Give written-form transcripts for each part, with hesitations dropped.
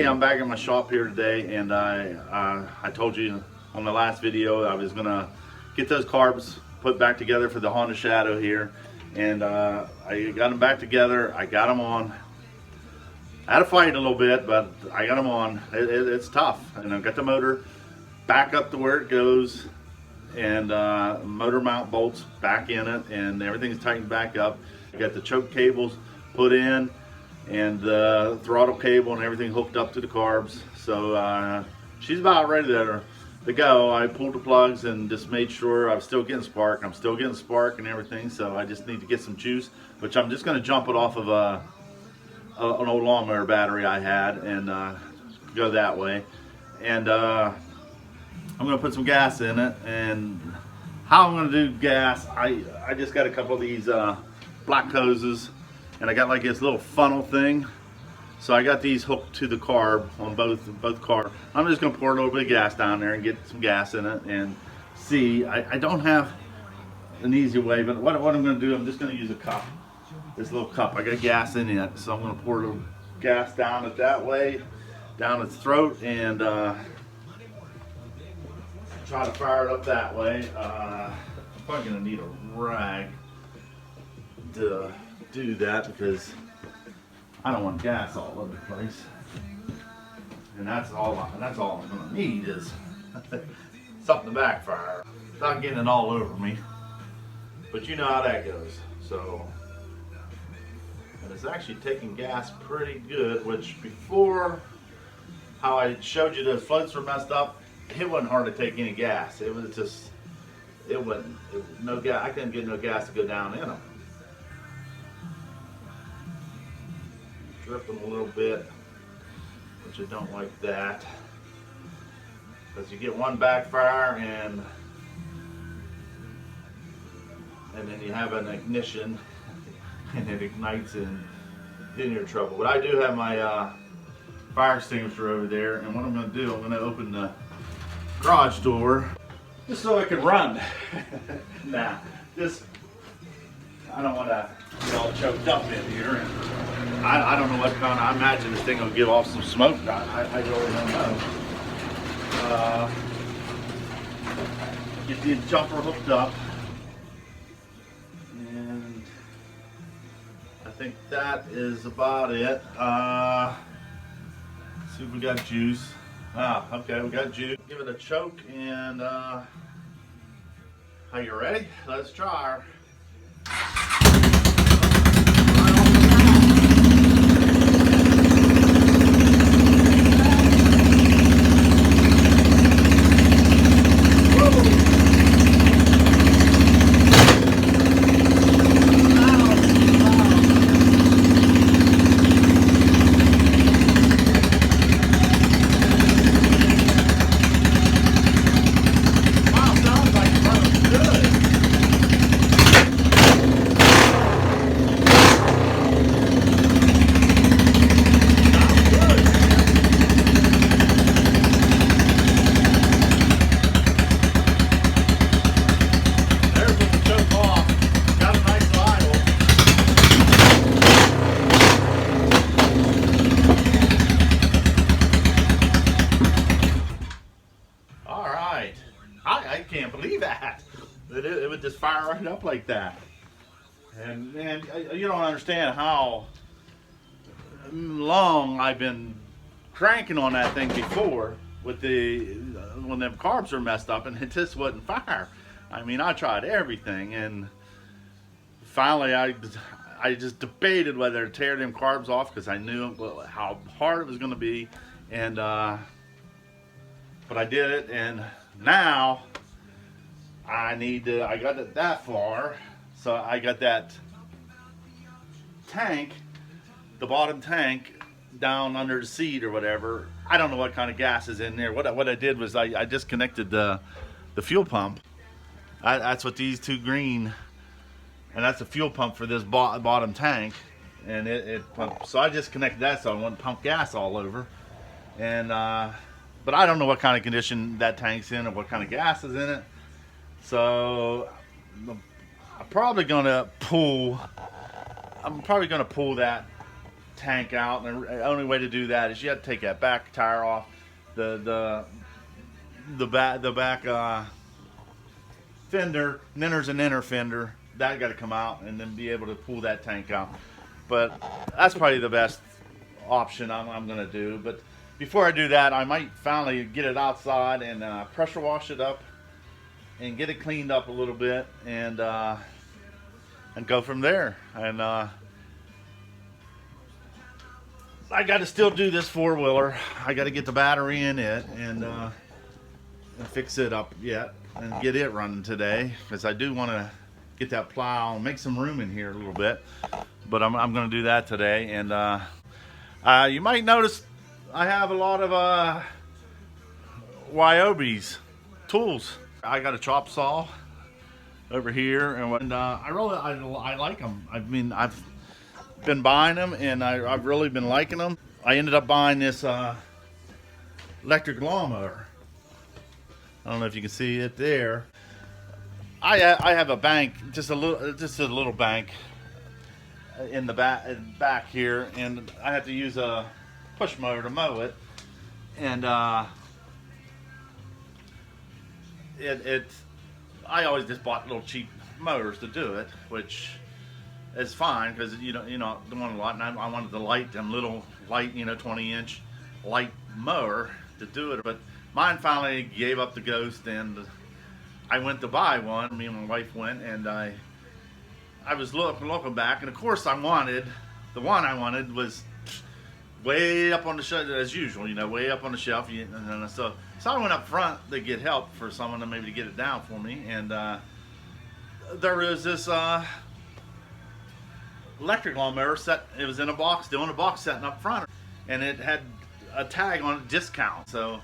I'm back at my shop here today, and I told you on the last video I was gonna get those carbs put back together for the Honda Shadow here, and I got them back together. I got them on. I had to fight a little bit, but I got them on. It's tough, and I've got the motor back up to where it goes, and motor mount bolts back in it, and everything's tightened back up. I got the choke cables put in, and the throttle cable and everything hooked up to the carbs. So she's about ready to go. I pulled the plugs and just made sure I was still getting spark. I'm still getting spark and everything, so I just need to get some juice, which I'm just going to jump it off of an old lawnmower battery I had and go that way. And I'm going to put some gas in it. And how I'm going to do gas, I just got a couple of these black hoses, and I got like this little funnel thing. So I got these hooked to the carb on both carbs. I'm just going to pour a little bit of gas down there and get some gas in it and see. I don't have an easy way, but what I'm going to do, I'm just going to use a cup. This little cup, I got gas in it, so I'm going to pour a little gas down it that way, down its throat, and try to fire it up that way. I'm probably going to need a rag to do that because I don't want gas all over the place, and that's all I'm going to need is something to backfire, not getting it all over me. But you know how that goes. So, and it's actually taking gas pretty good, which before, how I showed you the floats were messed up, it wasn't hard to take any gas. It was just, no gas. I couldn't get no gas to go down in them. Drip them a little bit, which I don't like that, because you get one backfire and then you have an ignition and it ignites, and then you're in trouble. But I do have my fire extinguisher over there, and what I'm going to do, I'm going to open the garage door just so I can run. Nah, just, I don't want to get all choked up in here. And I don't know what kind of, I imagine this thing will give off some smoke. I really don't know. Get the jumper hooked up. And I think that is about it. See if we got juice. Okay, we got juice. Give it a choke, and are you ready? Let's try her. I can't believe that. It would just fire right up like that. And man, you don't understand how long I've been cranking on that thing before with when them carbs are messed up, and it just wouldn't fire. I mean, I tried everything, and finally I just debated whether to tear them carbs off because I knew how hard it was going to be, and but I did it, and now I got it that far, so I got that tank, the bottom tank, down under the seat or whatever. I don't know what kind of gas is in there. What I did was I disconnected the fuel pump. That's what these two green, and that's the fuel pump for this bottom tank, and it pumps. So I just connected that so I wouldn't pump gas all over. And but I don't know what kind of condition that tank's in or what kind of gas is in it. So I'm probably gonna pull that tank out, and the only way to do that is you have to take that back tire off, the back fender, and then there's an inner fender that got to come out, and then be able to pull that tank out. But that's probably the best option I'm going to do. But before I do that, I might finally get it outside and pressure wash it up and get it cleaned up a little bit, and go from there. And I got to still do this four-wheeler. I got to get the battery in it and fix it up yet and get it running today, because I do want to get that plow and make some room in here a little bit. But I'm going to do that today. And you might notice I have a lot of Ryobi's tools. I got a chop saw over here, and I like them. I mean, I've been buying them, and I've really been liking them. I ended up buying this electric lawnmower. I don't know if you can see it there. I have a bank, just a little bank in the back here, and I have to use a push mower to mow it, and I always just bought little cheap mowers to do it, which is fine, because you don't want a lot, and I wanted the light, them little light, 20-inch light mower to do it. But mine finally gave up the ghost, and I went to buy one. Me and my wife went, and I was looking back, and of course the one I wanted was way up on the shelf, as usual, way up on the shelf. And so I went up front to get help for someone to maybe get it down for me, and there was this electric lawnmower set. It was in a box, still in a box, setting up front, and it had a tag on it, discount. So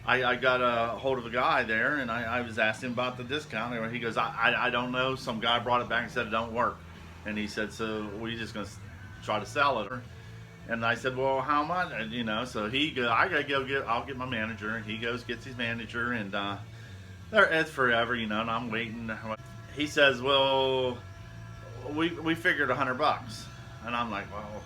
I got a hold of a guy there, and I was asking about the discount. And he goes, I don't know. Some guy brought it back and said it don't work. And he said, so we're just going to try to sell it. And I said, well, how much? And, so he goes, I'll get my manager. And he goes, gets his manager, and it's forever, and I'm waiting. He says, well, we figured $100. And I'm like, well.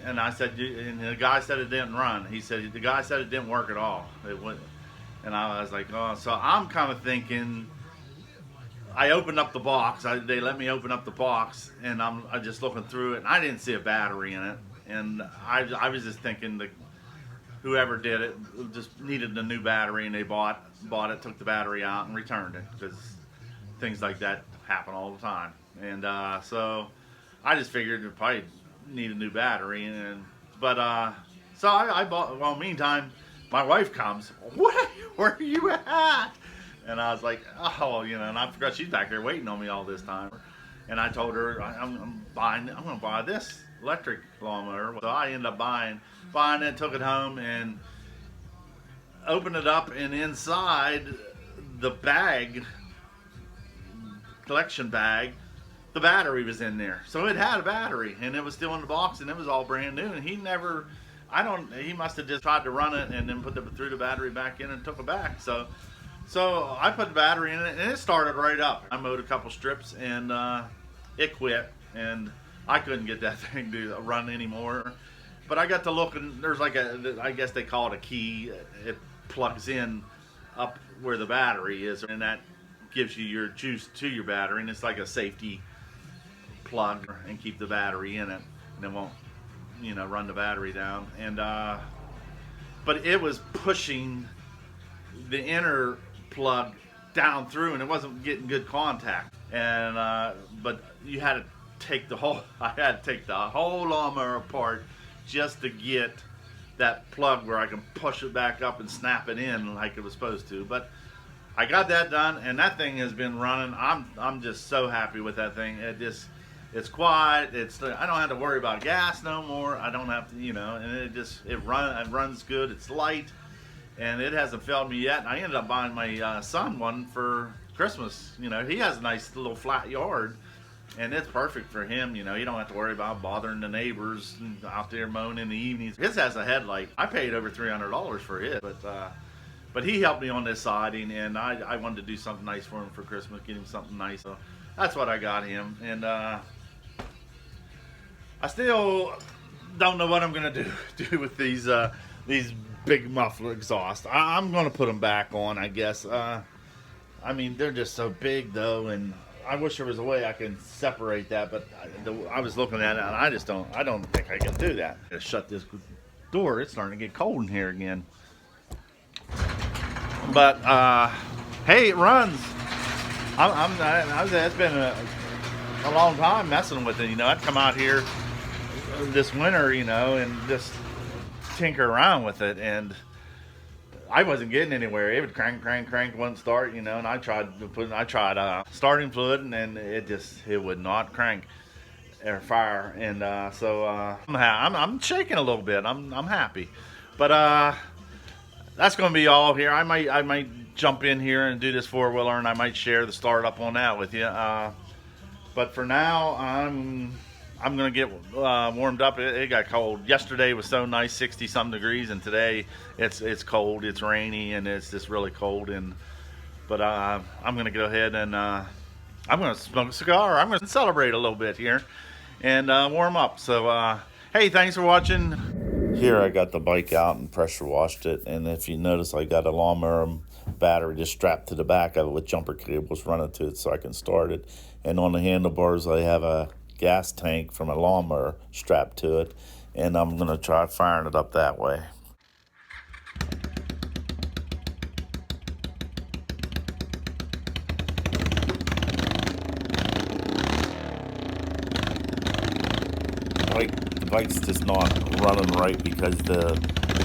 And I said, and the guy said it didn't run. He said, the guy said it didn't work at all. It wouldn't. And I was like, oh, so I'm kind of thinking, I opened up the box. They let me open up the box, and I'm just looking through it, and I didn't see a battery in it. And I was just thinking that whoever did it just needed a new battery, and they bought it, took the battery out, and returned it, because things like that happen all the time. And so I just figured it probably need a new battery, so I bought. Well, meantime, my wife comes. Where are you at? And I was like, oh, and I forgot she's back there waiting on me all this time. And I told her I'm going to buy this electric lawnmower. So I ended up buying it, took it home, and opened it up, and inside the collection bag, the battery was in there. So it had a battery, and it was still in the box, and it was all brand new. And he must have just tried to run it and then threw the battery back in and took it back. So I put the battery in it, and it started right up. I mowed a couple strips, and it quit, and I couldn't get that thing to run anymore. But I got to look, and there's I guess they call it a key. It plugs in up where the battery is, and that gives you your juice to your battery, and it's like a safety plug, and keep the battery in it, and it won't run the battery down. And but it was pushing the inner plug down through, and it wasn't getting good contact. And but I had to take the whole lawnmower apart just to get that plug where I can push it back up and snap it in like it was supposed to. But I got that done, and that thing has been running. I'm just so happy with that thing. It's quiet. I don't have to worry about gas no more. I don't have to, and it runs good. It's light, and it hasn't failed me yet. And I ended up buying my son one for Christmas. He has a nice little flat yard, and it's perfect for him. You don't have to worry about bothering the neighbors out there mowing in the evenings. His has a headlight. I paid over $300 for it, but he helped me on this siding, and I wanted to do something nice for him for Christmas, get him something nice. So that's what I got him. And I I still don't know what I'm gonna do with these big muffler exhaust. I'm gonna put them back on, I guess. I mean, they're just so big though, and I wish there was a way I can separate that, but I was looking at it and I don't think I can do that. I gotta shut this door. It's starting to get cold in here again. But hey, it runs. It's been a long time messing with it. You know, I'd come out here this winter, you know, and just tinker around with it, and I wasn't getting anywhere. It would crank, wouldn't start, you know. And I tried starting fluid, and it would not crank or fire. And so I'm shaking a little bit. I'm happy, but that's going to be all here. I might jump in here and do this four-wheeler, and I might share the startup on that with you. But for now, I'm gonna get warmed up. It got cold. Yesterday was so nice, 60-something degrees, and today it's cold. It's rainy, and it's just really cold. But I'm gonna go ahead and I'm gonna smoke a cigar. I'm gonna celebrate a little bit here and warm up. So hey, thanks for watching. Here I got the bike out and pressure washed it, and if you notice, I got a lawnmower battery just strapped to the back of it with jumper cables running to it so I can start it. And on the handlebars, I have a gas tank from a lawnmower strapped to it, and I'm gonna try firing it up that way. The bike's just not running right because the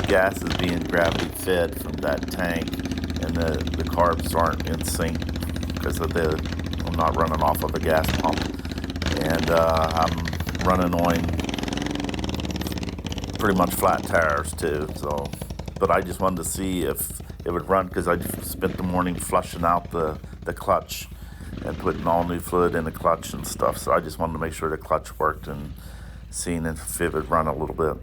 gas is being gravity fed from that tank, and the carbs aren't in sync because I'm not running off of a gas pump. And I'm running on pretty much flat tires too. So, but I just wanted to see if it would run, because I spent the morning flushing out the clutch and putting all new fluid in the clutch and stuff. So I just wanted to make sure the clutch worked and seeing if it would run a little bit.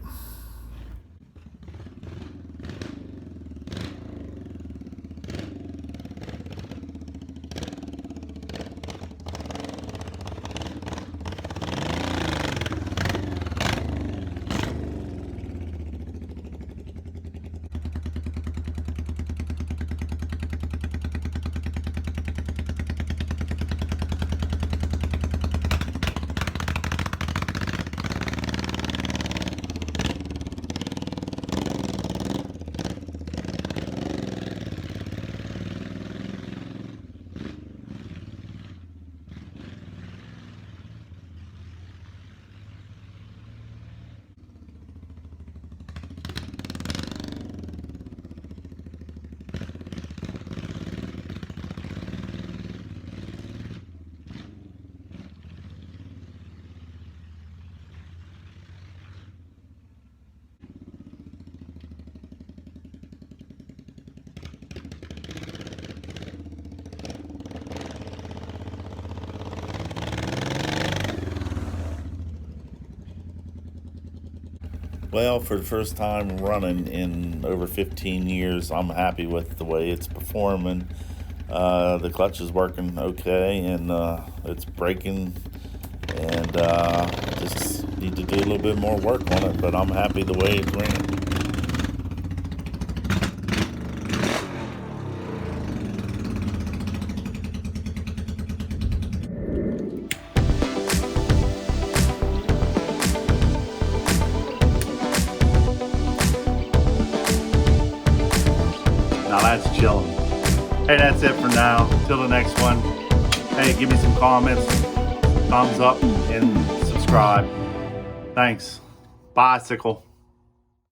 Well, for the first time running in over 15 years, I'm happy with the way it's performing. The clutch is working okay, and it's braking, and just need to do a little bit more work on it, but I'm happy the way it's ran. Now that's chilling. Hey, that's it for now. Till the next one. Hey, give me some comments, thumbs up, and subscribe. Thanks. Bicycle.